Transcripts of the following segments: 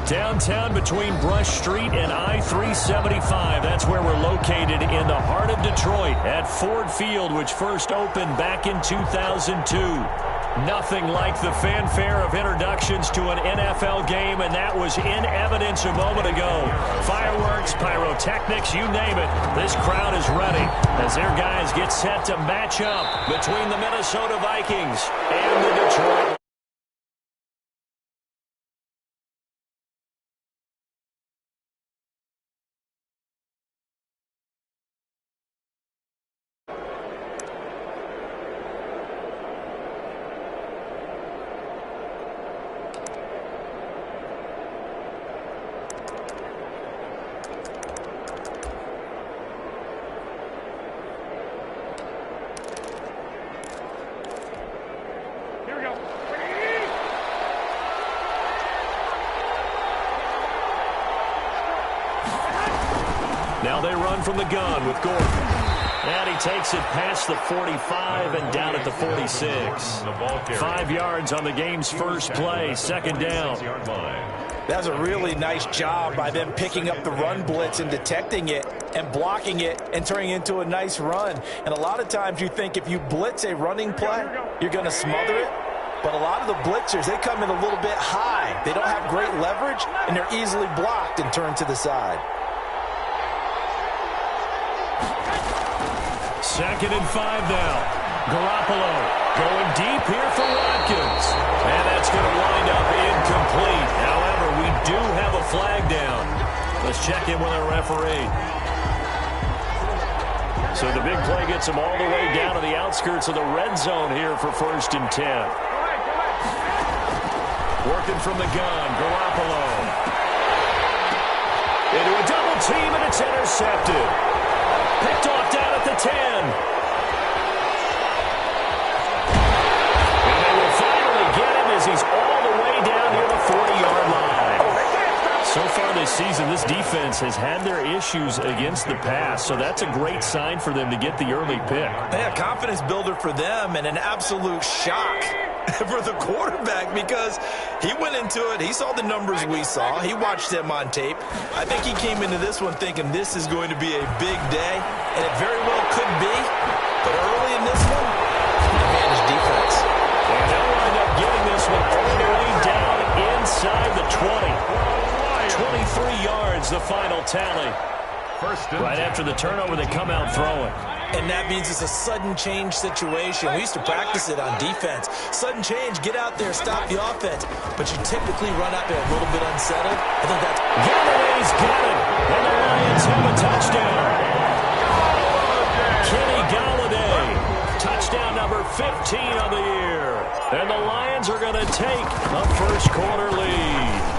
Downtown between Brush Street and I-375. That's where we're located in the heart of Detroit at Ford Field, which first opened back in 2002. Nothing like the fanfare of introductions to an NFL game, and that was in evidence a moment ago. Fireworks, pyrotechnics, you name it. This crowd is ready as their guys get set to match up between the Minnesota Vikings and the Detroit. Now they run from the gun with Gordon. And he takes it past the 45 and down at the 46. 5 yards on the game's first play, second down. That's a really nice job by them picking up the run blitz and detecting it and blocking it and turning it into a nice run. And a lot of times you think if you blitz a running play, you're going to smother it. But a lot of the blitzers, they come in a little bit high. They don't have great leverage, and they're easily blocked and turned to the side. 2nd and 5 now. Garoppolo going deep here for Watkins. And that's going to wind up incomplete. However, we do have a flag down. Let's check in with our referee. So the big play gets him all the way down to the outskirts of the red zone here for 1st and 10. Working from the gun, Garoppolo. Into a double team, and it's intercepted. Picked off down at the 10. And they will finally get him as he's all the way down near the 40-yard line. So far this season, this defense has had their issues against the pass, so that's a great sign for them to get the early pick. Yeah, confidence builder for them and an absolute shock for the quarterback because he went into it. He saw the numbers we saw. He watched them on tape. I think he came into this one thinking this is going to be a big day, and it very well could be. But early in this one, advantage defense. And they'll wind up getting this one all the way down inside the 20. 23 yards, the final tally. Right after the turnover, they come out throwing. And that means it's a sudden change situation. We used to practice it on defense. Sudden change, get out there, stop the offense. But you typically run out there a little bit unsettled. I think that's... Galloway's got it. And the Lions have a touchdown. Kenny Galladay. Touchdown number 15 on the year. And the Lions are going to take a first quarter lead.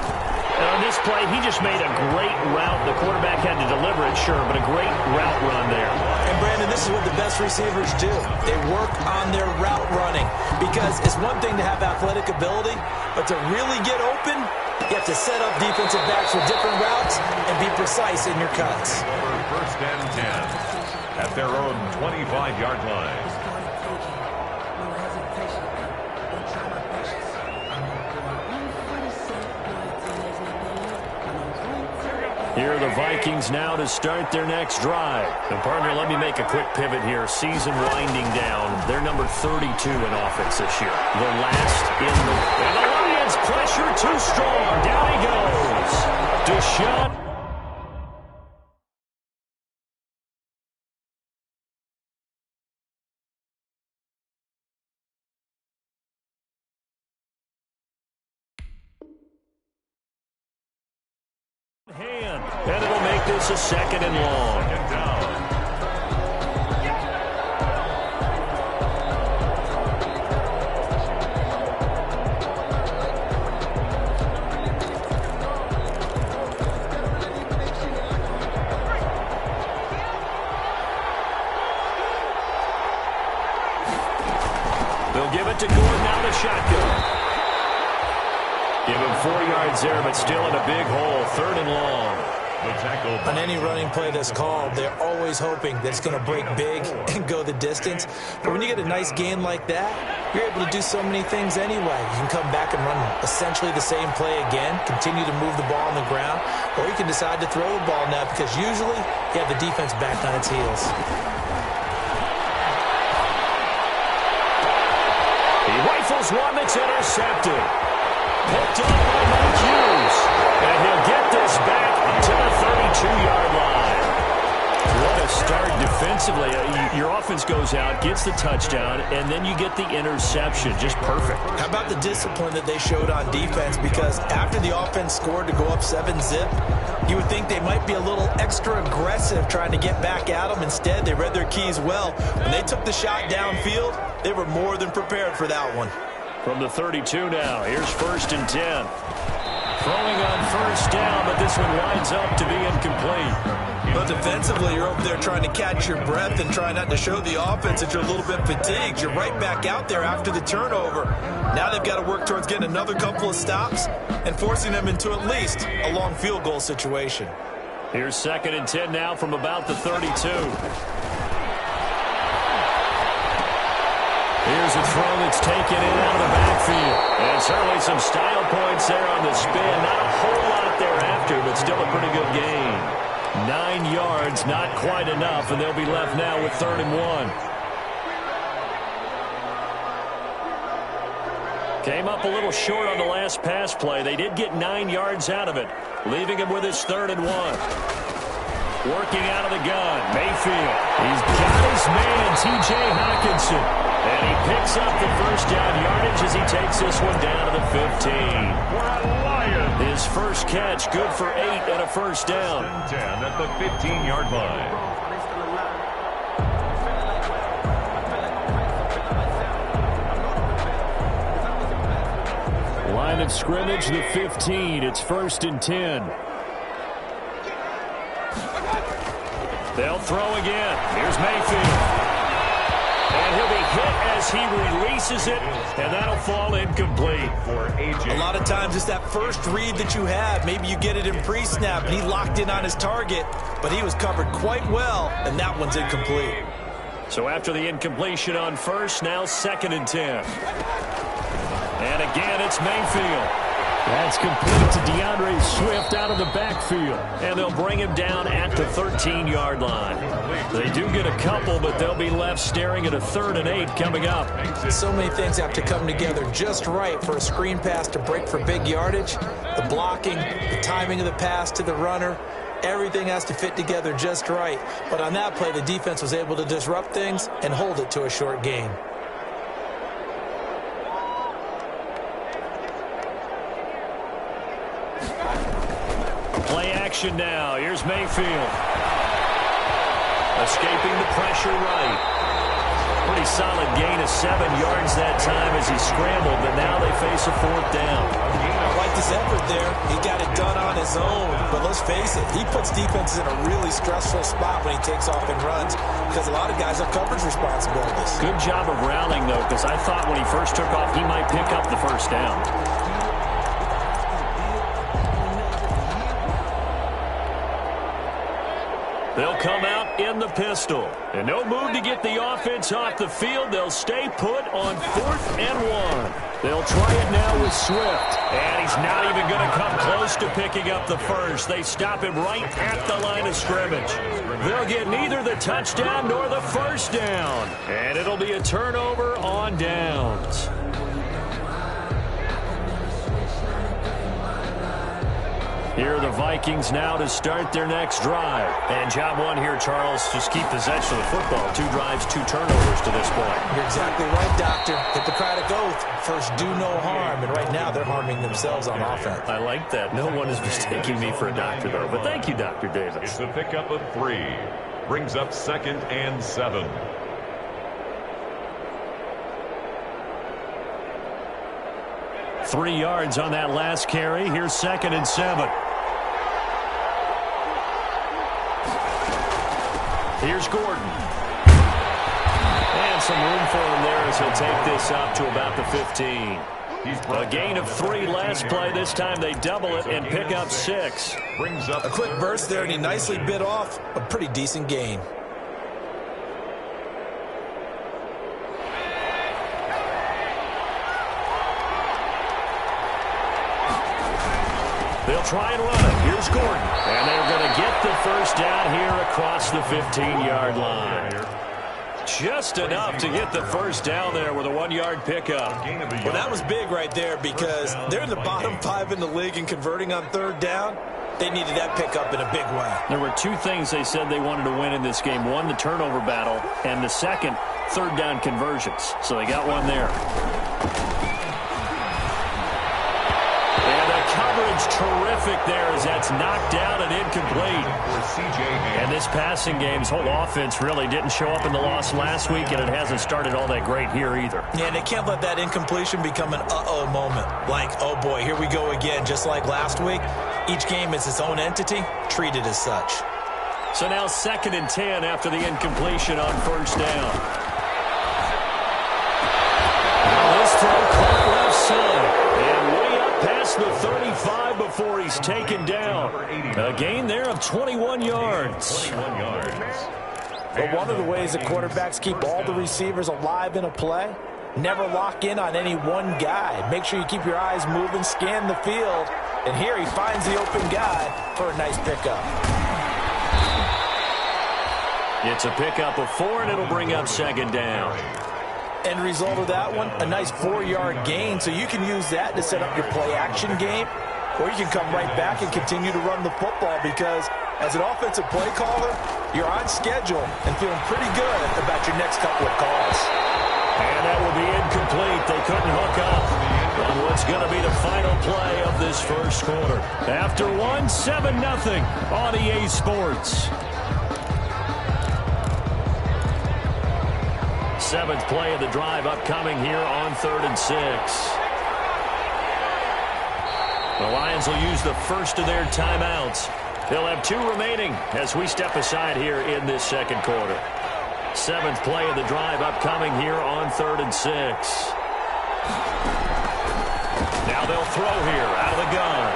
And on this play, he just made a great route. The quarterback had to deliver it, sure, but a great route run there. And, Brandon, this is what the best receivers do. They work on their route running because it's one thing to have athletic ability, but to really get open, you have to set up defensive backs with different routes and be precise in your cuts. 1st and 10 at their own 25-yard line. Here are the Vikings now to start their next drive. And, partner, let me make a quick pivot here. Season winding down. They're number 32 in offense this year. The last in the... And the Lions pressure too strong. Down he goes. Deshaun... And it'll make this a 2nd and long. They'll give it to Gordon out of the shotgun. Give him 4 yards there, but still in a big hole. 3rd and long. On any running play that's called, they're always hoping that it's going to break big and go the distance. But when you get a nice gain like that, you're able to do so many things anyway. You can come back and run essentially the same play again, continue to move the ball on the ground, or you can decide to throw the ball now because usually you have the defense back on its heels. He rifles one that's intercepted. Picked up by Mike Hughes. And he'll get this back to the 32-yard line. What a start defensively. Your offense goes out, gets the touchdown, and then you get the interception. Just perfect. How about the discipline that they showed on defense? Because after the offense scored to go up 7-zip, you would think they might be a little extra aggressive trying to get back at them. Instead, they read their keys well. When they took the shot downfield, they were more than prepared for that one. From the 32 now, here's 1st and 10. Throwing on 1st down, but this one winds up to be incomplete. But defensively, you're over there trying to catch your breath and try not to show the offense that you're a little bit fatigued. You're right back out there after the turnover. Now they've got to work towards getting another couple of stops and forcing them into at least a long field goal situation. Here's 2nd and 10 now from about the 32. Here's a throw that's taken in out of the backfield. And certainly some style points there on the spin. Not a whole lot thereafter, but still a pretty good gain. 9 yards, not quite enough, and they'll be left now with 3rd and 1. Came up a little short on the last pass play. They did get 9 yards out of it, leaving him with his 3rd and 1. Working out of the gun, Mayfield. He's got his man, T.J. Hockenson. And he picks up the 1st down yardage as he takes this one down to the 15. His first catch, good for 8 and a 1st down. 10 at the 15-yard line. Line of scrimmage, the 15. It's 1st and 10. They'll throw again. Here's Mayfield. And he'll be hit as he releases it, and that'll fall incomplete. A lot of times it's that first read that you have. Maybe you get it in pre-snap, and he locked in on his target, but he was covered quite well, and that one's incomplete. So after the incompletion on 1st, now 2nd and 10. And again, it's Mayfield. That's complete to DeAndre Swift out of the backfield. And they'll bring him down at the 13-yard line. They do get a couple, but they'll be left staring at a 3rd and 8 coming up. So many things have to come together just right for a screen pass to break for big yardage. The blocking, the timing of the pass to the runner, everything has to fit together just right. But on that play, the defense was able to disrupt things and hold it to a short gain. Play action now. Here's Mayfield. Escaping the pressure right. Pretty solid gain of 7 yards that time as he scrambled, but now they face a 4th down. I like his effort there. He got it done on his own, but let's face it, he puts defenses in a really stressful spot when he takes off and runs because a lot of guys have coverage responsibilities. Good job of rallying, though, because I thought when he first took off, he might pick up the 1st down. They'll come out in the pistol. And no move to get the offense off the field. They'll stay put on 4th and 1. They'll try it now with Swift. And he's not even going to come close to picking up the 1st. They stop him right at the line of scrimmage. They'll get neither the touchdown nor the 1st down. And it'll be a turnover on downs. Here are the Vikings now to start their next drive. And job one here, Charles, just keep possession of the football. 2 drives, 2 turnovers to this point. You're exactly right, Doctor. Hippocratic oath. First, do no harm. And right now, they're harming themselves on offense. I like that. No one is mistaking me for a doctor, though. But thank you, Dr. Davis. It's a pickup of 3. Brings up 2nd and 7. Three yards on that last carry. Here's 2nd and 7. Here's Gordon. And some room for him there as he'll take this up to about the 15. A gain of 3 last play. This time they double it and pick up 6. Brings up a quick burst there, and he nicely bit off a pretty decent gain. They'll try and run it. Here's Gordon. And they're going to get the first down here across the 15-yard line. Just enough to get the first down there with a 1-yard pickup. Well, that was big right there because they're in the bottom 5 in the league and converting on third down. They needed that pickup in a big way. There were 2 things they said they wanted to win in this game. One, the turnover battle, and the second, third down conversions. So they got one there. And the coverage terrific there as that's knocked down and incomplete. And this passing game's whole offense really didn't show up in the loss last week, and it hasn't started all that great here either. Yeah, and they can't let that incompletion become an uh-oh moment. Like, oh boy, here we go again, just like last week. Each game is its own entity, treated as such. So now 2nd and 10 after the incompletion on first down. Now this throw caught left side. And way up past the 35 before he's taken down. A gain there of 21 yards. But one of the ways the quarterbacks keep all the receivers alive in a play, never lock in on any one guy. Make sure you keep your eyes moving, scan the field. And here he finds the open guy for a nice pickup. It's a pickup of 4, and it'll bring up 2nd down. End result of that one, a nice 4-yard gain. So you can use that to set up your play-action game, or you can come right back and continue to run the football because as an offensive play caller, you're on schedule and feeling pretty good about your next couple of calls. And that will be incomplete. They couldn't hook up on what's going to be the final play of this first quarter. After 7-0 on EA Sports. 7th play of the drive upcoming here on 3rd and 6. The Lions will use the first of their timeouts. They'll have 2 remaining as we step aside here in this second quarter. 7th play of the drive upcoming here on 3rd and 6. Now they'll throw here out of the gun.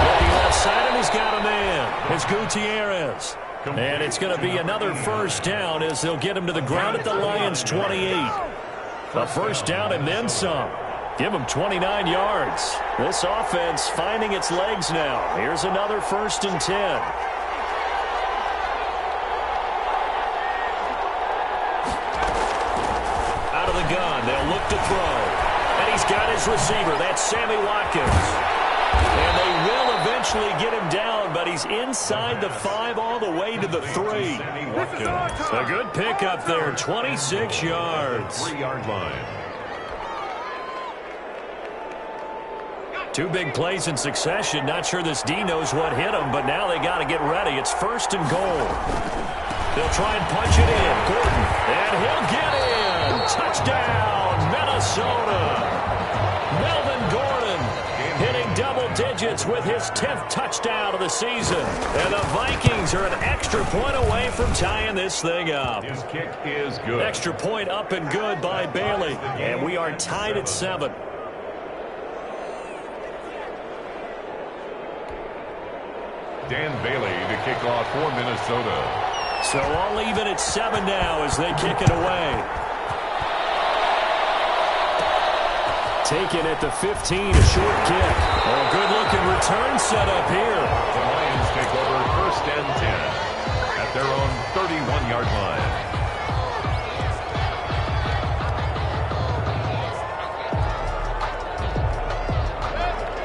Looking left side, and he's got a man. It's Gutierrez. And it's going to be another first down as they'll get him to the ground at the Lions' 28. A first down and then some. Give him 29 yards. This offense finding its legs now. Here's another 1st and 10. Out of the gun, they'll look to throw. And he's got his receiver. That's Sammy Watkins. And they will eventually get him down, but he's inside the 5 all the way to the 3. A good pickup there, 26 yards. 3-yard line. 2 big plays in succession. Not sure this D knows what hit him, but now they got to get ready. It's 1st and goal. They'll try and punch it in. Gordon, and he'll get in. Touchdown, Minnesota. Melvin Gordon hitting double digits with his 10th touchdown of the season. And the Vikings are an extra point away from tying this thing up. His kick is good. Extra point up and good by Bailey. And we are tied at 7. Dan Bailey to kick off for Minnesota. So all even at 7 now as they kick it away. Taken at the 15, a short kick. Oh, good-looking return set up here. The Lions take over 1st and 10 at their own 31-yard line.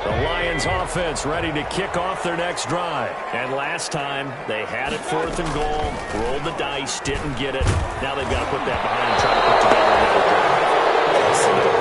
The Lions offense ready to kick off their next drive. And last time, they had it 4th and goal, rolled the dice, didn't get it. Now they've got to put that behind and try to put together another drive.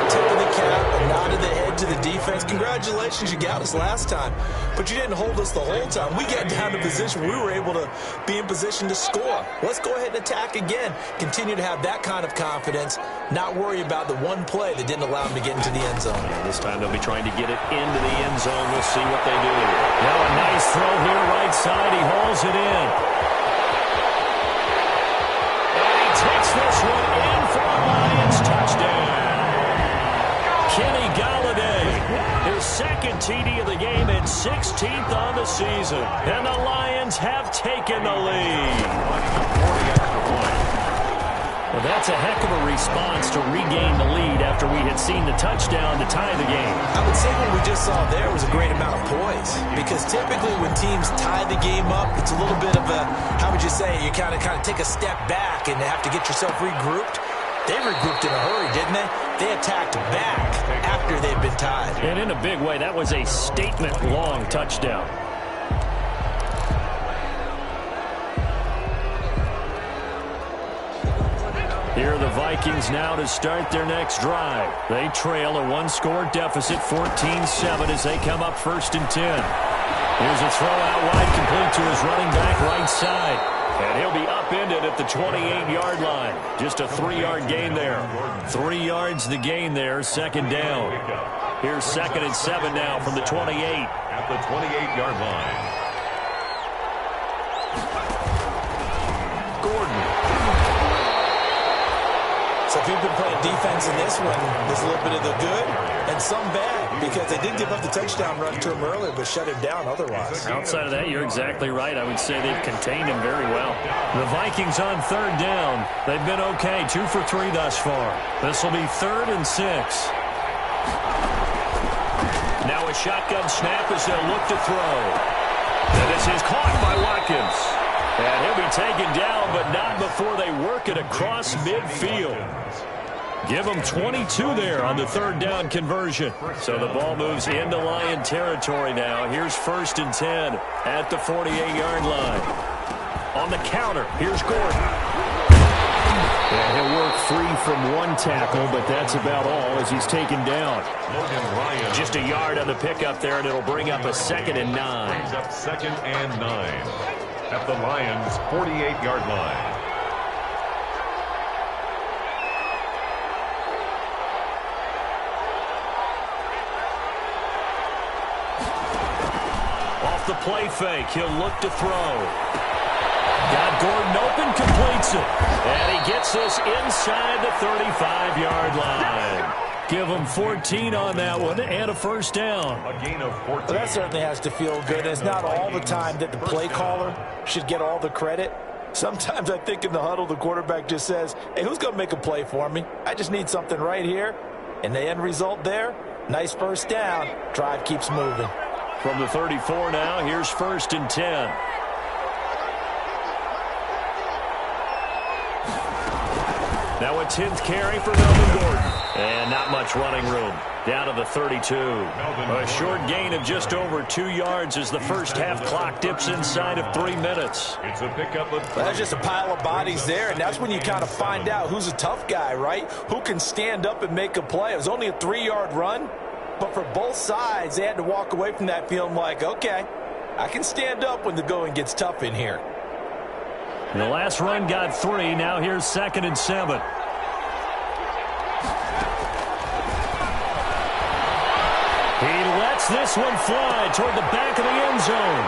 Tip of the cap, a nod of the head to the defense. Congratulations, you got us last time, but you didn't hold us the whole time. We got down to position. We were able to be in position to score. Let's go ahead and attack again. Continue to have that kind of confidence, not worry about the one play that didn't allow them to get into the end zone. Yeah, this time they'll be trying to get it into the end zone. We'll see what they do. Now a nice throw here, right side. He hauls it in. And he takes this one in for a Lions touchdown. Kenny Galladay, his 2nd TD of the game and 16th on the season. And the Lions have taken the lead. Well, that's a heck of a response to regain the lead after after we had seen the touchdown to tie the game. I would say what we just saw there was a great amount of poise, because typically when teams tie the game up, it's a little bit of a, how would you say, you kind of take a step back and have to get yourself regrouped. They regrouped in a hurry, didn't they? They attacked back after they'd been tied. And in a big way, that was a statement-long touchdown. Here are the Vikings now to start their next drive. They trail a one-score deficit, 14-7, as they come up 1st and 10. Here's a throw out wide, complete to his running back right side. And he'll be upended at the 28-yard line. Just a 3-yard gain there. 3 yards the gain there, 2nd down. Here's 2nd and 7 now from the 28. At the 28-yard line. Gordon. So if you've been playing defense in this one, there's a little bit of the good and some bad, because they did give up the touchdown run to him earlier, but shut him down otherwise. Outside of that, you're exactly right. I would say they've contained him very well. The Vikings on 3rd down. They've been okay, 2 for 3 thus far. This will be 3rd and 6. Now a shotgun snap as they'll look to throw. And this is caught by Watkins. And he'll be taken down, but not before they work it across midfield. Give them 22 there on the 3rd down conversion. So the ball moves into Lion territory now. Here's 1st and 10 at the 48-yard line. On the counter, here's Gordon. And he'll work free from one tackle, but that's about all as he's taken down. Just a yard on the pickup there, and it'll bring up a 2nd and 9. Brings up 2nd and 9 at the Lions' 48-yard line. Off the play fake, he'll look to throw. Got Gordon open, completes it. And he gets this inside the 35-yard line. Give him 14 on that one and a 1st down. A gain of 14. Well, that certainly has to feel good. It's not all the time that the play caller should get all the credit. Sometimes I think in the huddle, the quarterback just says, hey, who's going to make a play for me? I just need something right here. And the end result there, nice 1st down. Drive keeps moving. From the 34 now, here's 1st and 10. Now a 10th carry for Melvin Gordon. And not much running room. Down to the 32. A short gain of just over 2 yards as the first half clock dips inside of 3 minutes. It's a pickup of... Well, that's just a pile of bodies there, and that's when you kind of find out who's a tough guy, right? Who can stand up and make a play. It was only a 3-yard run, but for both sides, they had to walk away from that feeling like, okay, I can stand up when the going gets tough in here. The last run got 3. Now here's 2nd and 7. He lets this one fly toward the back of the end zone.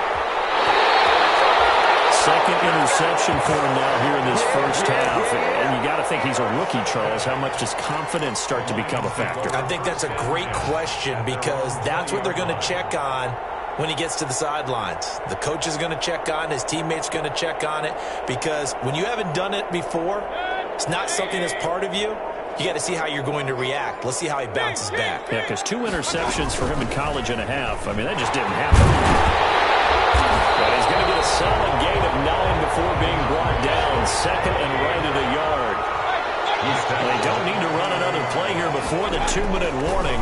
2nd interception for him now here in this first half. And you got to think he's a rookie, Charles. How much does confidence start to become a factor? I think that's a great question, because that's what they're going to check on when he gets to the sidelines. The coach is going to check on, his teammates are going to check on it, because when you haven't done it before, it's not something that's part of you. You got to see how you're going to react. Let's see how he bounces back. Yeah, because 2 interceptions for him in college and a half. I mean, that just didn't happen. But he's going to get a solid gain of 9 before being brought down. 2nd and right at a yard. They don't need to run another play here before the 2-minute warning.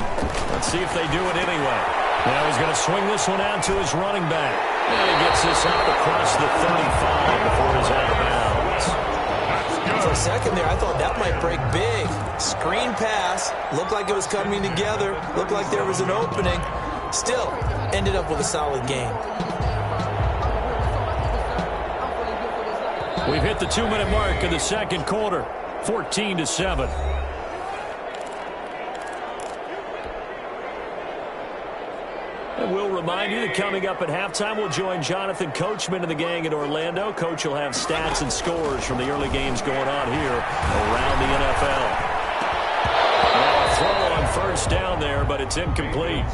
Let's see if they do it anyway. Now he's going to swing this one out to his running back. And he gets this up across the 35 before he's out of bounds. For a second there, I thought that might break big. Screen pass. Looked like it was coming together. Looked like there was an opening. Still, ended up with a solid game. We've hit the 2-minute mark in the 2nd quarter. 14-7. And we'll remind you that coming up at halftime, we'll join Jonathan Coachman and the gang in Orlando. Coach will have stats and scores from the early games going on here around the NFL. Now a throw on 1st down there, but it's incomplete.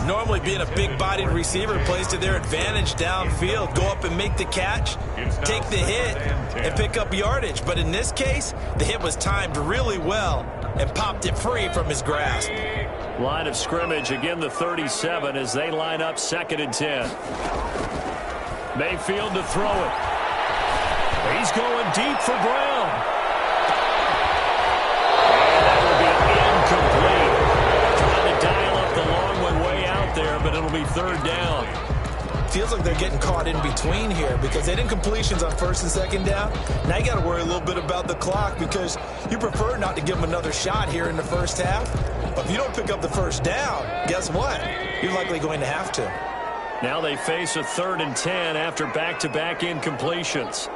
Normally being a big-bodied receiver plays to their advantage downfield. Go up and make the catch, take the hit, and pick up yardage. But in this case, the hit was timed really well. and popped it free from his grasp. Line of scrimmage, again the 37 as they line up 2nd and 10. Mayfield to throw it. He's going deep for Brown. And that will be incomplete. Trying to dial up the long one way out there, but it'll be 3rd down. Feels like they're getting caught in between here because they didn't completions on 1st and 2nd down. Now you got to worry a little bit about the clock because you prefer not to give them another shot here in the first half. But if you don't pick up the 1st down, guess what? You're likely going to have to. Now they face a 3rd and 10 after back-to-back incompletions.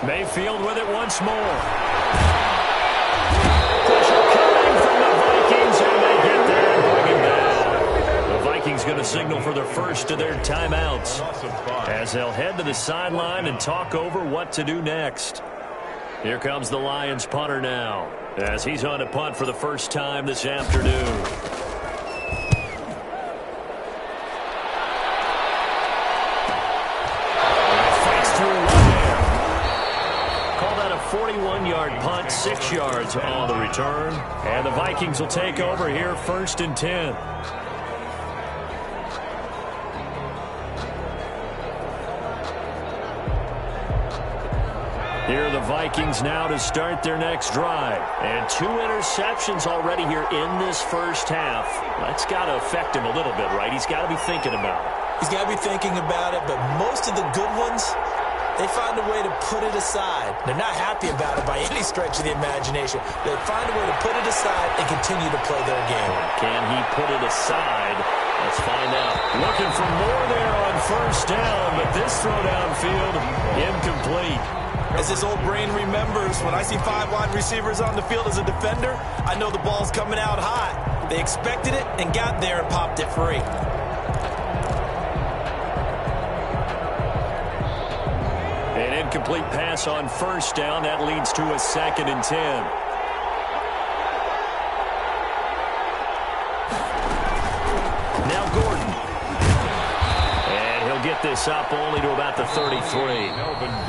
Mayfield with it once more. Pressure coming from the Vikings, and they get there and bring him down. The Vikings going to signal for the first of their timeouts as they'll head to the sideline and talk over what to do next. Here comes the Lions punter now as he's on to punt for the first time this afternoon. Fakes through one there. Call that a 41-yard punt, 6 yards on the return. And the Vikings will take over here 1st and 10. Here are the Vikings now to start their next drive. And 2 interceptions already here in this first half. That's got to affect him a little bit, right? He's got to be thinking about it. He's got to be thinking about it, but most of the good ones, they find a way to put it aside. They're not happy about it by any stretch of the imagination. They find a way to put it aside and continue to play their game. Can he put it aside? Let's find out. Looking for more there on 1st down, but this throw downfield incomplete. As this old brain remembers, when I see 5 wide receivers on the field as a defender, I know the ball's coming out high. They expected it and got there and popped it free. An incomplete pass on 1st down. That leads to a 2nd and 10. Now Gordon. And he'll get this up only to about the 33.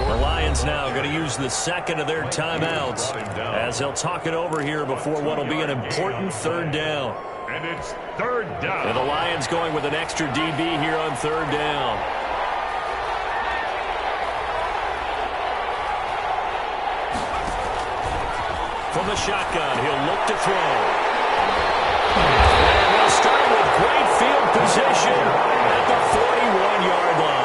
The Lions now going to use the 2nd of their timeouts as they'll talk it over here before what will be an important 3rd down. And it's 3rd down. And the Lions going with an extra DB here on 3rd down. From the shotgun, he'll look to throw. And they'll start with great field position at the 41-yard line.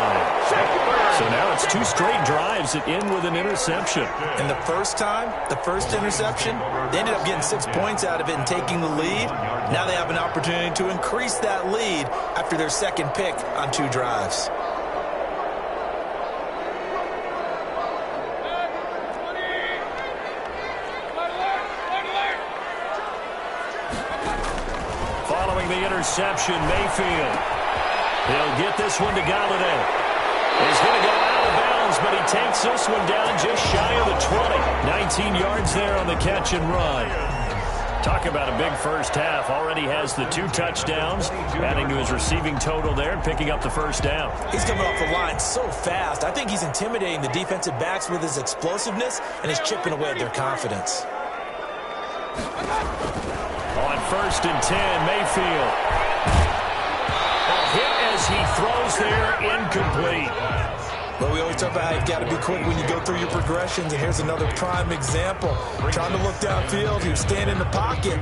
So now it's 2 straight drives that end with an interception. And the first time, the first interception, they ended up getting 6 points out of it and taking the lead. Now they have an opportunity to increase that lead after their 2nd pick on 2 drives. Following the interception, Mayfield. He'll get this one to Galladay. He's going to go out of bounds, but he takes this one down just shy of the 20. 19 yards there on the catch and run. Talk about a big first half. Already has the 2 touchdowns, adding to his receiving total there and picking up the 1st down. He's coming off the line so fast. I think he's intimidating the defensive backs with his explosiveness, and he's chipping away at their confidence. On 1st and 10, Mayfield. A hit as he throws there, incomplete. Well, we always talk about how you've got to be quick when you go through your progressions, and here's another prime example. Trying to look downfield, he was standing in the pocket,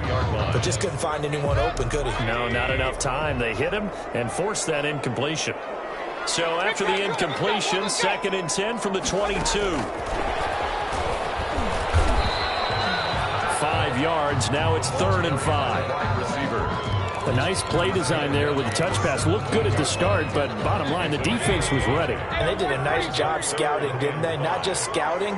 but just couldn't find anyone open, could he? No, not enough time. They hit him and forced that incompletion. So after the incompletion, 2nd and 10 from the 22. 5 yards. Now it's 3rd and 5. A nice play design there with the touch pass. Looked good at the start, but bottom line, the defense was ready. And they did a nice job scouting, didn't they? Not just scouting,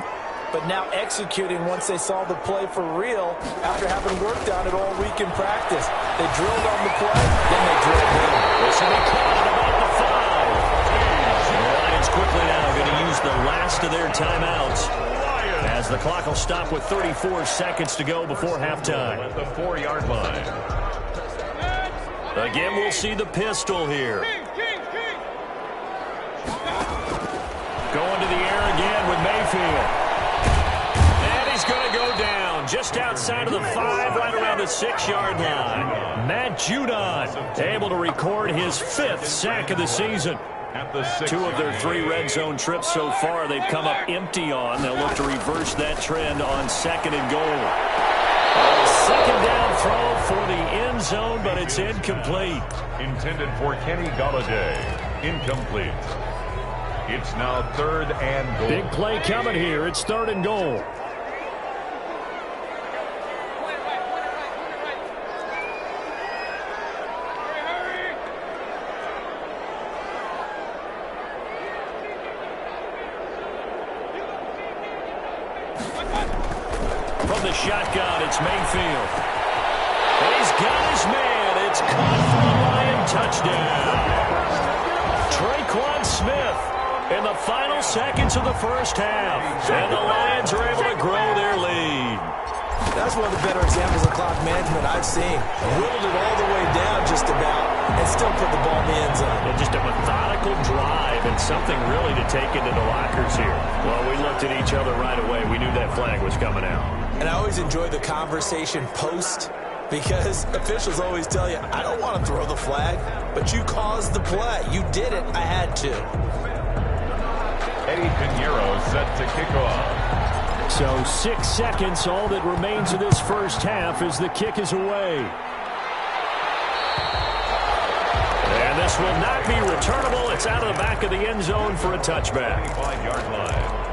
but now executing once they saw the play for real after having worked on it all week in practice. They drilled on the play, then they drilled in. This will be caught at about the 5. The Lions quickly now going to use the last of their timeouts, as the clock will stop with 34 seconds to go before halftime. At the 4-yard line. Again, we'll see the pistol here. Going to the air again with Mayfield. And he's going to go down just outside of the 5, right around the 6-yard line. Matt Judon able to record his 5th sack of the season. 2 of their 3 red zone trips so far they've come up empty on. They'll look to reverse that trend on 2nd and goal. Second down throw for the end zone, but it's incomplete. Intended for Kenny Golladay. Incomplete. It's now 3rd and goal. Big play coming here. It's 3rd and goal. From the shotgun, it's Mayfield. And he's got his man. It's caught for a Lion touchdown. Traquan Smith in the final seconds of the first half. And the Lions are able to grow their lead. That's one of the better examples of clock management I've seen. Whittled it all the way down just about and still put the ball in the end zone. And just a methodical drive and something really to take into the lockers here. Well, we looked at each other right away. We knew that flag was coming out. And I always enjoy the conversation post because officials always tell you, I don't want to throw the flag, but you caused the play. You did it. I had to. Eddie Pinheiro set to kick off. So 6 seconds, all that remains of this first half as the kick is away. And this will not be returnable. It's out of the back of the end zone for a touchback. 25-yard line.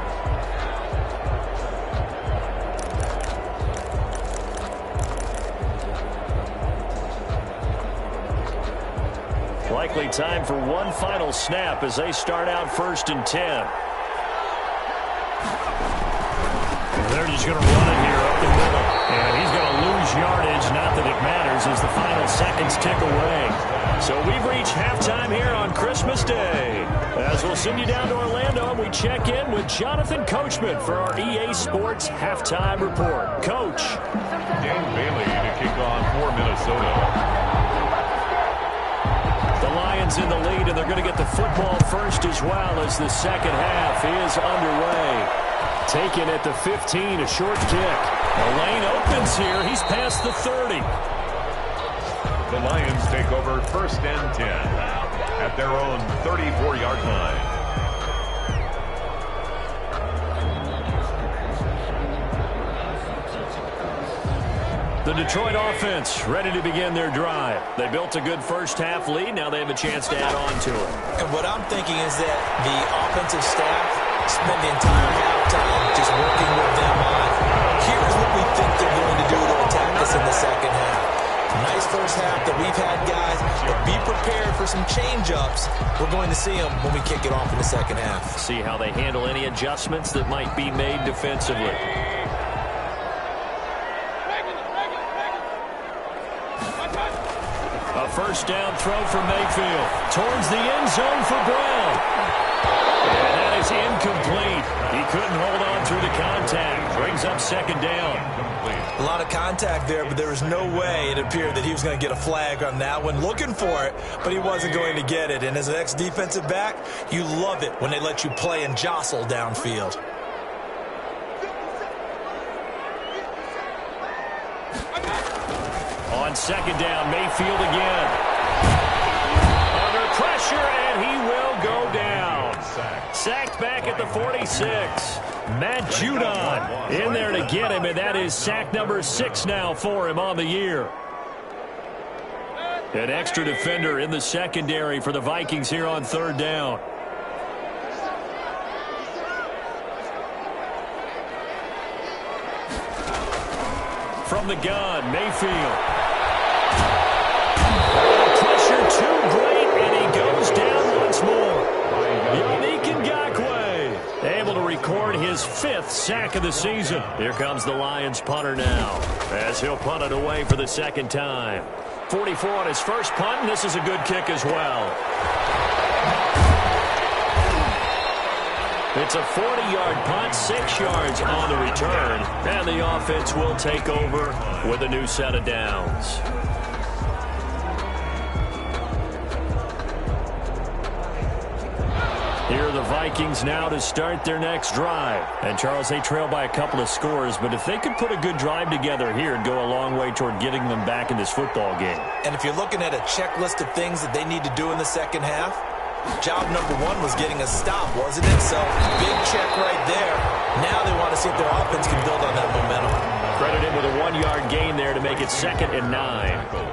Likely time for one final snap as they start out 1st and 10. They're just going to run it here up the middle. And he's going to lose yardage. Not that it matters as the final seconds tick away. So we've reached halftime here on Christmas Day. As we'll send you down to Orlando, we check in with Jonathan Coachman for our EA Sports Halftime Report. Coach. Dan Bailey to kick off for Minnesota. The Lions in the lead, and they're going to get the football first as well as the second half is underway. Taken at the 15, a short kick. The lane opens here. He's past the 30. The Lions take over 1st and 10 at their own 34-yard line. The Detroit offense ready to begin their drive. They built a good first half lead. Now they have a chance to add on to it. And what I'm thinking is that the offensive staff spend the entire halftime just working with them on, here's what we think they're going to do to attack us in the second half. Nice first half that we've had, guys, but be prepared for some change-ups. We're going to see them when we kick it off in the second half. See how they handle any adjustments that might be made defensively. A first down throw for Mayfield. Towards the end zone for Brown. And that is incomplete. He couldn't hold on through the contact. Brings up 2nd down. A lot of contact there, but there was no way it appeared that he was going to get a flag on that one. Looking for it, but he wasn't going to get it. And as an ex-defensive back, you love it when they let you play and jostle downfield. On 2nd down, Mayfield again. Under pressure, and he will go down. Sacked back at the 46. Matt Judon in there to get him, and that is sack number 6 now for him on the year. An extra defender in the secondary for the Vikings here on 3rd down. From the gun, Mayfield. Pressure too great, and he goes down once more. Yannick Ngakoue able to record his 5th sack of the season. Here comes the Lions punter now as he'll punt it away for the 2nd time. 44 on his first punt, and this is a good kick as well. It's a 40-yard punt, 6 yards on the return, and the offense will take over with a new set of downs. Here are the Vikings now to start their next drive. And, Charles, they trail by a couple of scores, but if they could put a good drive together here, it'd go a long way toward getting them back in this football game. And if you're looking at a checklist of things that they need to do in the second half, job number one was getting a stop, wasn't it? So, big check right there. Now they want to see if their offense can build on that momentum. Credit him with a 1-yard gain there to make it 2nd and 9.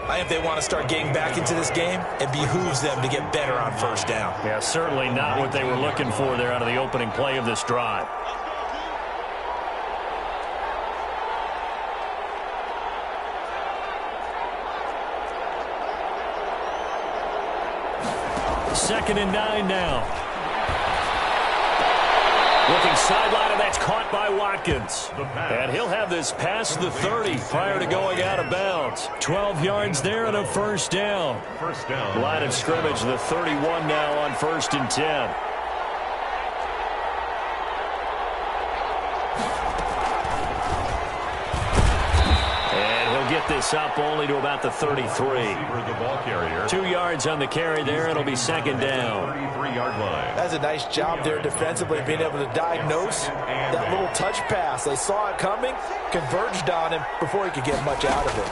I think if they want to start getting back into this game, it behooves them to get better on first down. Yeah, certainly not what they were looking for there out of the opening play of this drive. Second and 9 now. Looking sideline, and that's caught by Watkins. And he'll have this past the 30 prior to going out of bounds. 12 yards there and a first down. Line of scrimmage, the 31 now on 1st and 10. Get this up only to about the 33. 2 yards on the carry there. It'll be 2nd down. 33-yard line. That's a nice job there defensively, being able to diagnose that little touch pass. They saw it coming, converged on him before he could get much out of it.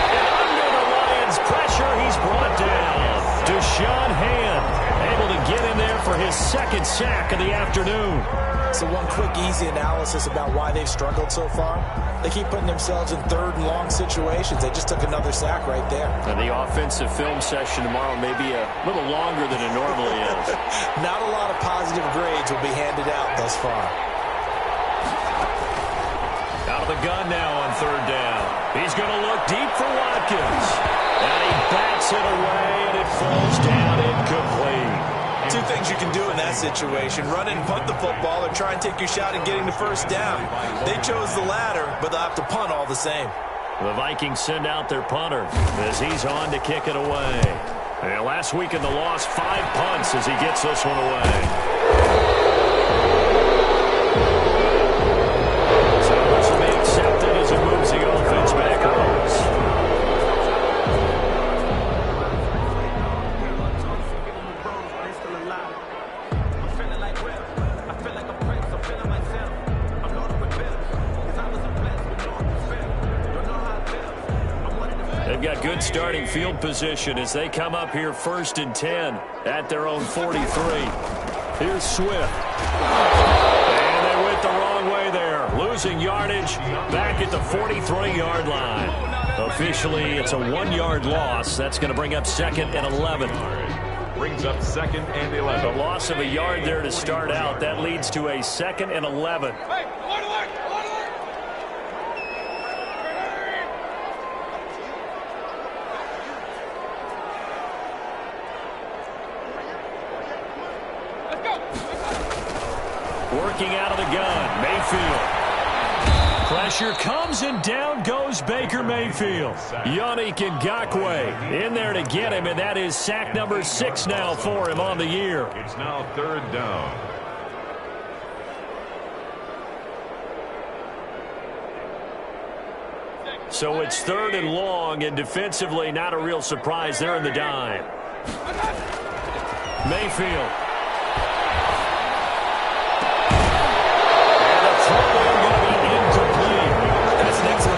And under the Lions' pressure, he's brought down. Deshaun Hand able to get in there for his 2nd sack of the afternoon. So one quick, easy analysis about why they've struggled so far. They keep putting themselves in 3rd and long situations. They just took another sack right there. And the offensive film session tomorrow may be a little longer than it normally is. Not a lot of positive grades will be handed out thus far. Out of the gun now on 3rd down. He's going to look deep for Watkins. And he bats it away, and it falls down incomplete. Two things you can do in that situation: run and punt the football, or try and take your shot at getting the first down. They chose the latter, but they'll have to punt all the same. The Vikings send out their punter as he's on to kick it away. And last week in the loss, 5 punts as he gets this one away. So this will be accepted as it moves the offense back on. They've got good starting field position as they come up here 1st and 10 at their own 43. Here's Swift. And they went the wrong way there. Losing yardage back at the 43-yard line. Officially, it's a 1-yard loss. That's going to bring up 2nd and 11. Brings up 2nd and 11. A loss of a yard there to start out. That leads to a 2nd and 11. Working out of the gun, Mayfield. Pressure comes, and down goes Baker Mayfield. Yannick Ngakoue in there to get him, and that is sack number 6 now for him on the year. It's now 3rd down. So it's 3rd and long, and defensively not a real surprise there in the dime. Mayfield.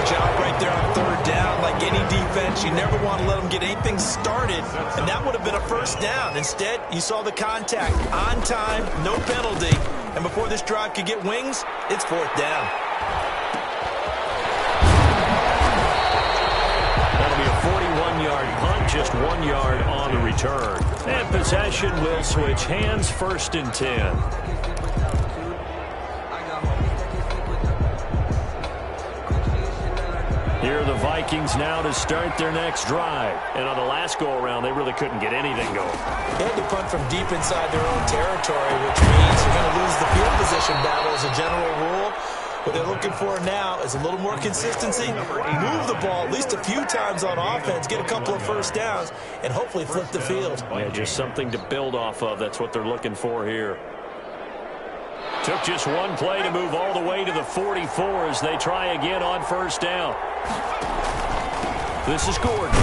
Job right there on 3rd down. Like any defense, you never want to let them get anything started, and that would have been a first down. Instead, you saw the contact on time, no penalty, and before this drive could get wings, it's 4th down. That'll be a 41-yard punt, just 1 yard on the return. And possession will switch hands, 1st and 10. Here are the Vikings now to start their next drive. And on the last go-around, they really couldn't get anything going. They had to punt from deep inside their own territory, which means you're going to lose the field position battle as a general rule. What they're looking for now is a little more consistency, move the ball at least a few times on offense, get a couple of first downs, and hopefully flip the field. Yeah, just something to build off of. That's what they're looking for here. Took just one play to move all the way to the 44 as they try again on 1st down. This is Gordon.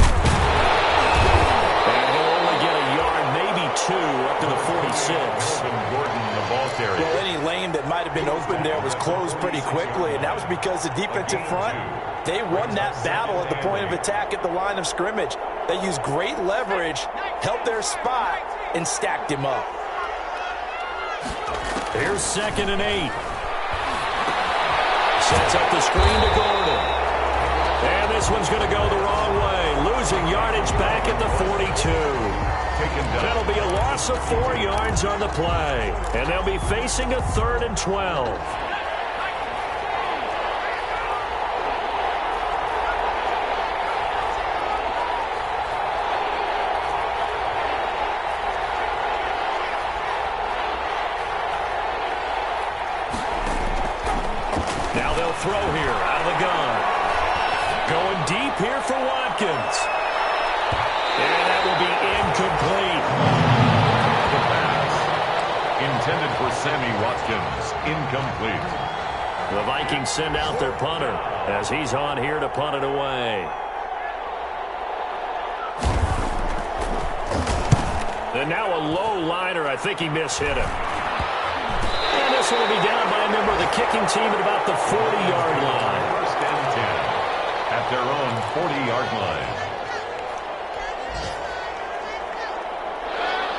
And he'll only get a had been open there was closed pretty quickly, and that was because the defensive front, they won that battle at the point of attack at the line of scrimmage. They used great leverage, held their spot, and stacked him up. Here's 2nd and 8. Sets up the screen to Gordon. And this one's going to go the wrong way. Losing yardage back at the 42. That'll be a loss of 4 yards on the play. And they'll be facing a 3rd and 12. Now they'll throw here out of the gun. Going deep here for Watkins. And that will be incomplete. The pass intended for Sammy Watkins. Incomplete. The Vikings send out their punter as he's on here to punt it away. And now a low liner. I think he mishit him. And this will be down by a member of the kicking team at about the 40-yard line. 1st and 10 at their own 40-yard line.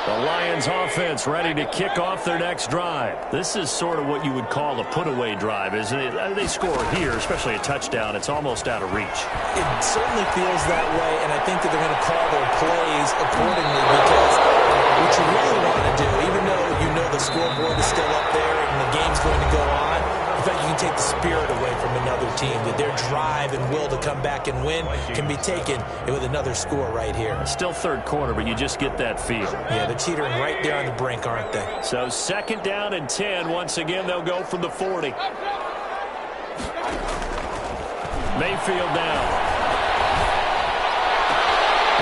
The Lions offense ready to kick off their next drive. This is sort of what you would call a put-away drive, isn't it? They score here, especially a touchdown. It's almost out of reach. It certainly feels that way, and I think that they're going to call their plays accordingly because what you really want to do, even though you know the scoreboard is still up there and the game's going to go on, in fact, you can take the spirit away from another team, that their drive and will to come back and win can be taken with another score right here. Still 3rd quarter, but you just get that feel. Yeah, they're teetering right there on the brink, aren't they? So 2nd down and 10. Once again, they'll go from the 40. Mayfield down.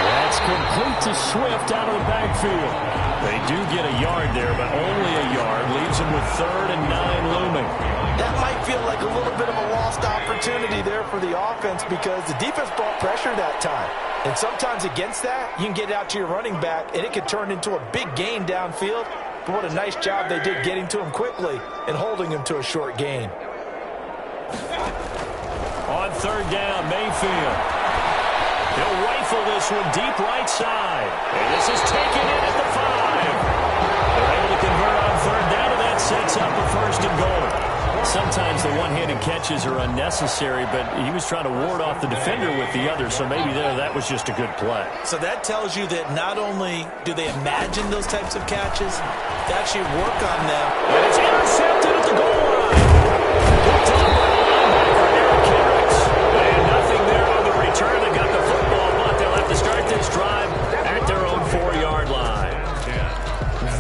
That's complete to Swift out of the backfield. They do get a yard there, but only a yard. Leaves them with 3rd and 9 looming. That might feel like a little bit of a lost opportunity there for the offense because the defense brought pressure that time. And sometimes against that, you can get out to your running back, and it could turn into a big gain downfield. But what a nice job they did getting to him quickly and holding him to a short gain. On 3rd down, Mayfield. He'll rifle this one deep right side. And this is taken in at the 5. They're able to convert on 3rd down, and that sets up a 1st and goal. Sometimes the one-handed catches are unnecessary, but he was trying to ward off the defender with the other, so maybe that was just a good play. So that tells you that not only do they imagine those types of catches, they actually work on them. And it's intercepted at the goal line. Picked up by the linebacker, Eric Harris. And nothing there on the return. They got the football, but they'll have to start this drive at their own 4-yard line.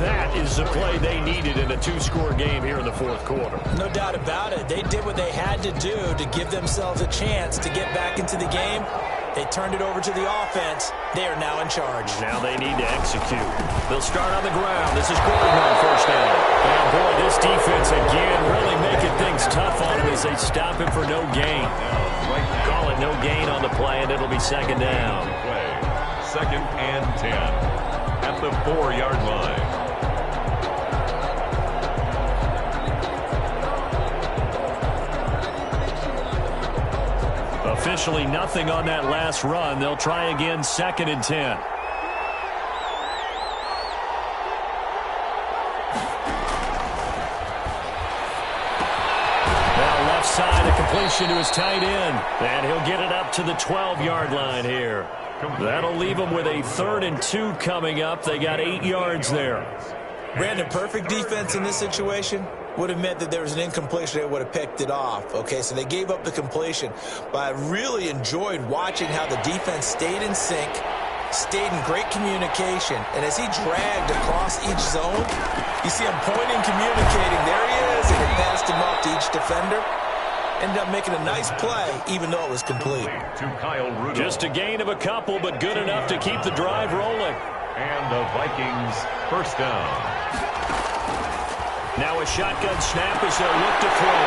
That is the play they needed in a 2-score game here in the 4th quarter. No doubt about it. They did what they had to do to give themselves a chance to get back into the game. They turned it over to the offense. They are now in charge. Now they need to execute. They'll start on the ground. This is Gordon on 1st down. And boy, this defense again really making things tough on him as they stop him for no gain. Call it no gain on the play, and it'll be 2nd down. 2nd and 10 at the 4-yard line. Officially nothing on that last run. They'll try again 2nd and 10. Now left side, a completion to his tight end. And he'll get it up to the 12-yard line here. That'll leave him with a 3rd and 2 coming up. They got 8 yards there. Brandon, perfect defense in this situation would have meant that there was an incompletion. They would have picked it off. Okay, so they gave up the completion. But I really enjoyed watching how the defense stayed in sync, stayed in great communication. And as he dragged across each zone, you see him pointing, communicating. There he is, and he passed him off to each defender. Ended up making a nice play, even though it was complete. To Kyle Rudolph. Just a gain of a couple, but good enough to keep the drive rolling. And the Vikings 1st down. Now a shotgun snap as they'll look to throw.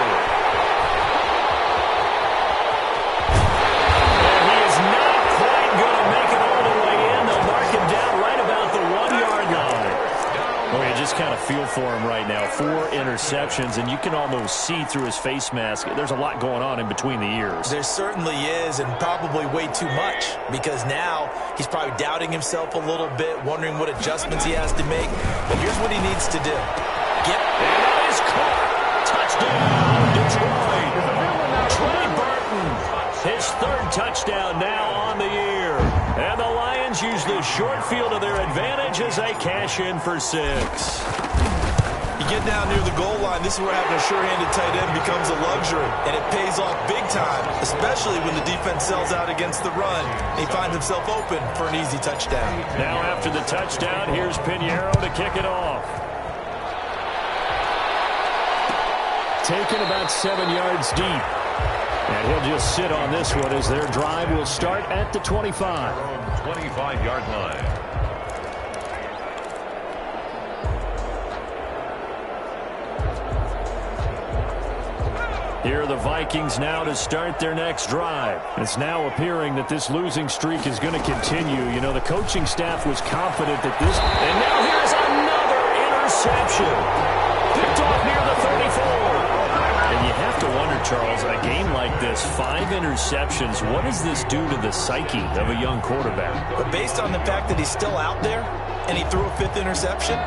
And he is not quite going to make it all the way in. They'll mark him down right about the 1-yard line. Well, you just kind of feel for him right now. 4 interceptions, and you can almost see through his face mask. There's a lot going on in between the ears. There certainly is, and probably way too much, because now he's probably doubting himself a little bit, wondering what adjustments he has to make. But here's what he needs to do. And that is caught. Touchdown, Detroit. Trey Burton, his 3rd touchdown now on the year. And the Lions use the short field to their advantage as they cash in for 6. You get down near the goal line, this is where having a sure-handed tight end becomes a luxury, and it pays off big time, especially when the defense sells out against the run. He finds himself open for an easy touchdown. Now after the touchdown, here's Pinheiro to kick it off. Taken about 7 yards deep. And he'll just sit on this one as their drive will start at the 25. 25-yard line. Here are the Vikings now to start their next drive. It's now appearing that this losing streak is going to continue. You know, the coaching staff was confident that this... And now here's another interception. Picked off near the 34. And you have to wonder, Charles, a game like this, 5 interceptions, what does this do to the psyche of a young quarterback? But based on the fact that he's still out there and he threw a 5th interception,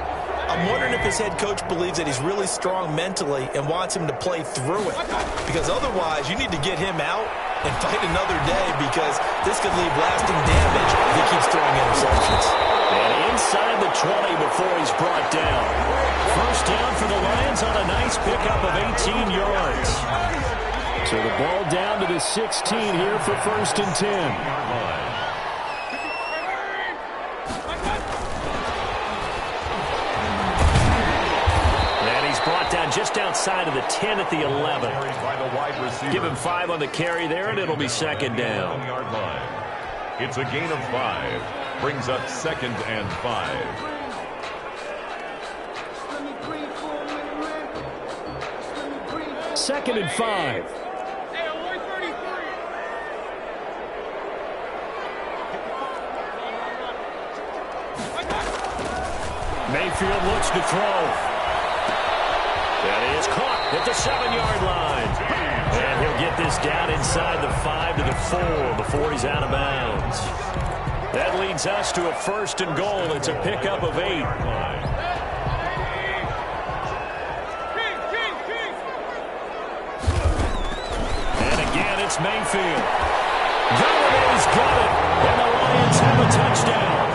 I'm wondering if his head coach believes that he's really strong mentally and wants him to play through it. Because otherwise, you need to get him out and fight another day, because this could leave lasting damage if he keeps throwing interceptions. And inside the 20 before he's brought down. First down for the Lions on a nice pickup of 18 yards. So the ball down to the 16 here for 1st and 10. Brought down just outside of the 10 at the 11. Give him 5 on the carry there, and it'll be 2nd down. It's a gain of 5. Brings up 2nd and 5. Second and 5. Mayfield looks to throw. That is caught at the 7-yard line. And he'll get this down inside the 5 to the 4 before he's out of bounds. That leads us to a 1st and goal. It's a pickup of 8. And again, it's Mayfield. Galladay's got it. And the Lions have a touchdown.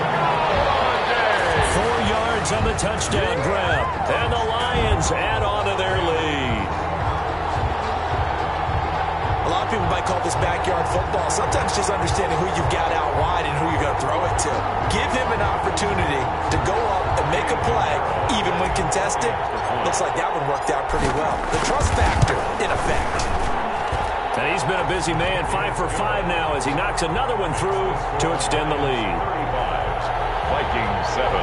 4 yards on the touchdown grab. And the Lions add on to their lead. A lot of people might call this backyard football. Sometimes just understanding who you've got out wide and who you're going to throw it to. Give him an opportunity to go up and make a play, even when contested. Looks like that one worked out pretty well. The trust factor, in effect. And he's been a busy man, 5 for 5 now as he knocks another one through to extend the lead. Vikings 7.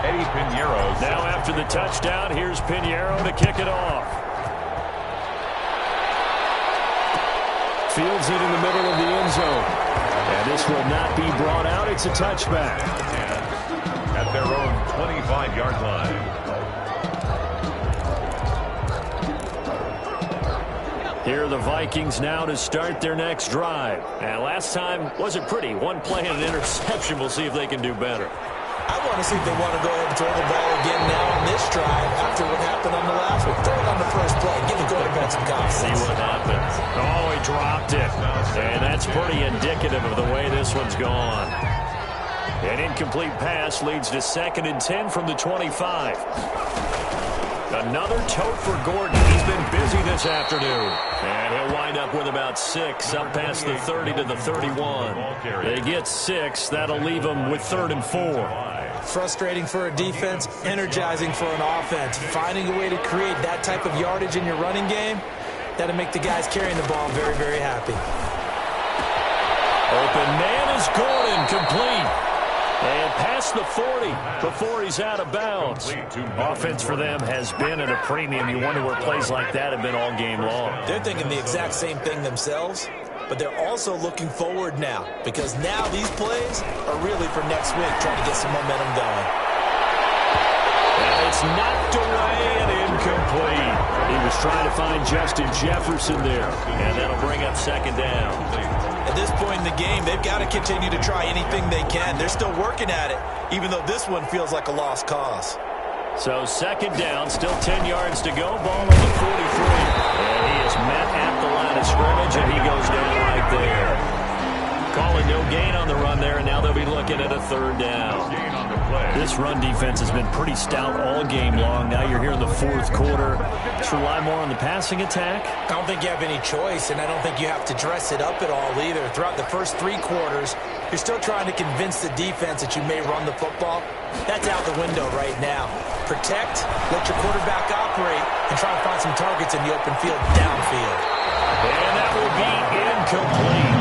Eddie Pinheiro. Now after the touchdown, here's Pinheiro to kick it off. Fields it in the middle of the end zone. And this will not be brought out. It's a touchback. At their own 25-yard line. Here are the Vikings now to start their next drive. And last time wasn't pretty. 1 play and an interception. We'll see if they can do better. I want to see if they want to go ahead and throw the ball again now on this drive after what happened on the last one. Throw it on the first play. Give the quarterback some confidence. See what happens. Oh, he dropped it. And that's pretty indicative of the way this one's gone. An incomplete pass leads to 2nd and 10 from the 25. Another tote for Gordon. He's been busy this afternoon. And he'll wind up with about 6 up past the 30 to the 31. They get 6. That'll leave them with 3rd and 4. Frustrating for a defense, energizing for an offense. Finding a way to create that type of yardage in your running game, that'll make the guys carrying the ball very, very happy. Open man is Gordon, complete. And past the 40 before he's out of bounds. Offense for them has been at a premium. You wonder where plays like that have been all game long. They're thinking the exact same thing themselves, but they're also looking forward now, because now these plays are really for next week, trying to get some momentum going. It's knocked away and incomplete. He was trying to find Justin Jefferson there, and that'll bring up second down. At this point in the game, they've got to continue to try anything they can. They're still working at it, even though this one feels like a lost cause. So second down, still 10 yards to go. Ball on the 43. And he is met at the line of scrimmage, and he goes down right there. Calling no gain on the run there, and now they'll be looking at a third down. This run defense has been pretty stout all game long. Now you're here in the fourth quarter. Just rely more on the passing attack? I don't think you have any choice, and I don't think you have to dress it up at all either. Throughout the first three quarters, you're still trying to convince the defense that you may run the football. That's out the window right now. Protect, let your quarterback operate, and try to find some targets in the open field downfield. And that will be incomplete.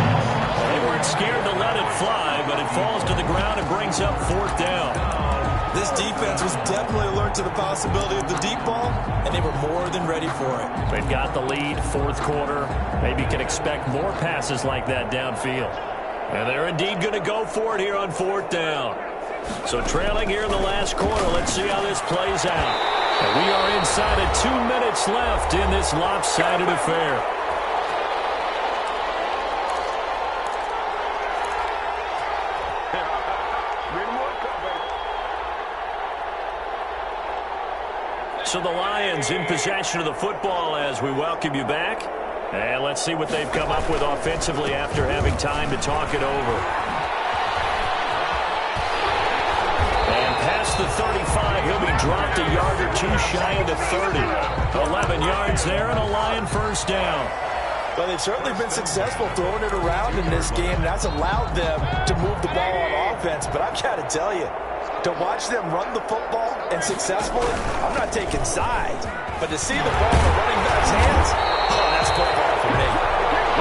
They weren't scared to let it fly, but it falls to the ground and brings up fourth down. This defense was definitely alert to the possibility of the deep ball, and they were more than ready for it. They've got the lead, fourth quarter. Maybe you can expect more passes like that downfield. And they're indeed going to go for it here on fourth down. So trailing here in the last quarter, let's see how this plays out. And we are inside of 2 minutes left in this lopsided affair. So the Lions in possession of the football as we welcome you back. And let's see what they've come up with offensively after having time to talk it over. And past the 35, he'll be dropped a yard or two shy of the 30. 11 yards there and a Lion first down. Well, they've certainly been successful throwing it around in this game, and that's allowed them to move the ball on offense. But I've got to tell you, to watch them run the football and successfully, I'm not taking sides, but to see the ball in the running back's hands, oh, that's football for me.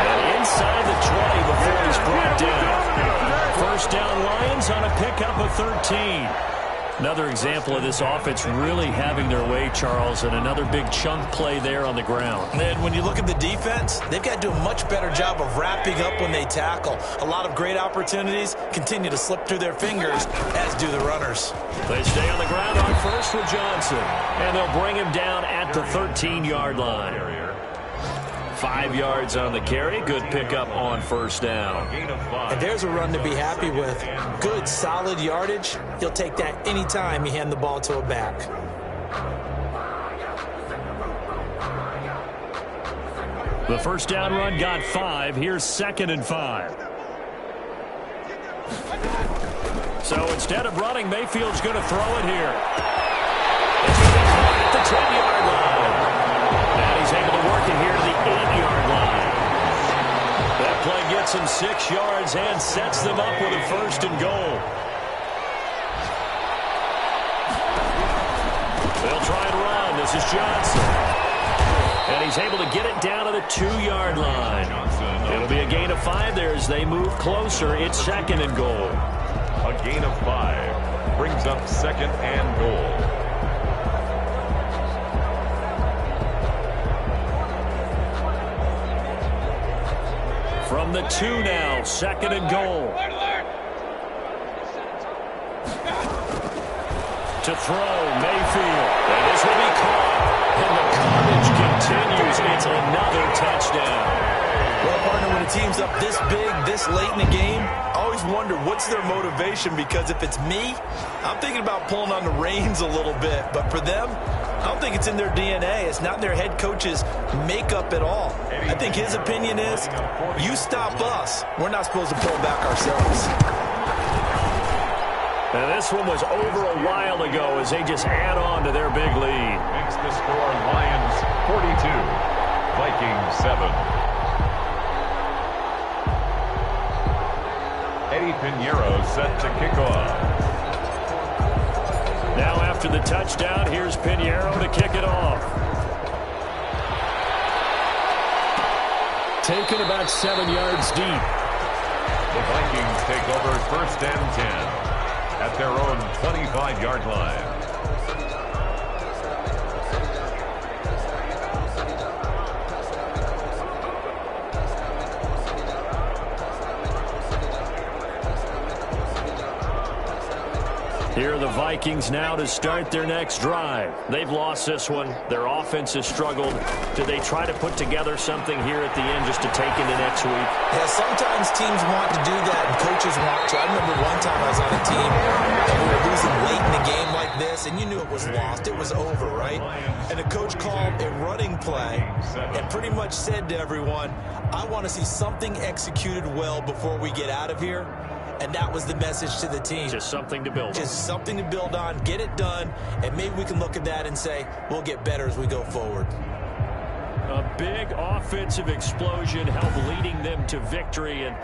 And inside the 20 before he's brought down. First down Lions on a pickup of 13. Another example of this offense really having their way, Charles, and another big chunk play there on the ground. And when you look at the defense, they've got to do a much better job of wrapping up when they tackle. A lot of great opportunities continue to slip through their fingers, as do the runners. They stay on the ground on first with Johnson, and they'll bring him down at the 13-yard line. 5 yards on the carry. Good pickup on first down. And there's a run to be happy with. Good, solid yardage. He'll take that anytime you hand the ball to a back. The first down run got 5. Here's 2nd and 5. So instead of running, Mayfield's going to throw it here. At the 10-yard line. And he's able to work it here to the 8-yard line. That play gets him 6 yards and sets them up with a first and goal. They'll try and run. This is Johnson. And he's able to get it down to the 2-yard line. It'll be a gain of 5 there as they move closer. It's 2nd and goal. A gain of 5 brings up 2nd and goal. From the 2 now, 2nd and goal. To throw, Mayfield. And this will be caught. And the carnage continues. It's another touchdown. Well, partner, when a team's up this big, this late in the game, I always wonder what's their motivation, because if it's me, I'm thinking about pulling on the reins a little bit. But for them, I don't think it's in their DNA. It's not in their head coach's makeup at all. I think his opinion is, you stop us, we're not supposed to pull back ourselves. And this one was over a while ago as they just add on to their big lead. Makes the score Lions 42, Vikings 7. Eddie Pinheiro set to kick off. Now after the touchdown, here's Pinheiro to kick it off. Taken about 7 yards deep. The Vikings take over 1st and 10 at their own 25-yard line. Here are the Vikings now to start their next drive. They've lost this one. Their offense has struggled. Do they try to put together something here at the end just to take into next week? Yeah, sometimes teams want to do that and coaches want to. I remember one time I was on a team and we were losing late in the game like this, and you knew it was lost. It was over, right? And the coach called a running play and pretty much said to everyone, I want to see something executed well before we get out of here. And that was the message to the team. Just something to build on. Just something to build on, get it done, and maybe we can look at that and say, we'll get better as we go forward. A big offensive explosion helped leading them to victory. And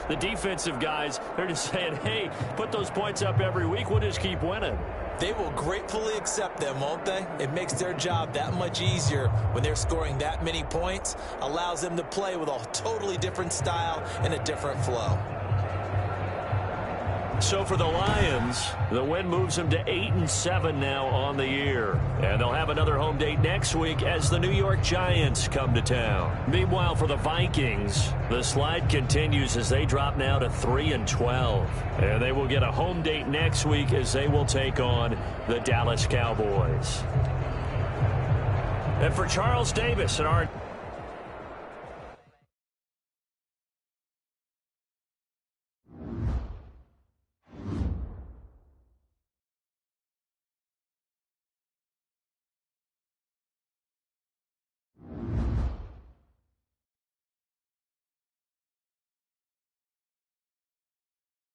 the defensive guys, they're just saying, hey, put those points up every week. We'll just keep winning. They will gratefully accept them, won't they? It makes their job that much easier when they're scoring that many points. Allows them to play with a totally different style and a different flow. So for the Lions, the win moves them to 8-7 now on the year. And they'll have another home date next week as the New York Giants come to town. Meanwhile, for the Vikings, the slide continues as they drop now to 3-12. And they will get a home date next week as they will take on the Dallas Cowboys. And for Charles Davis and our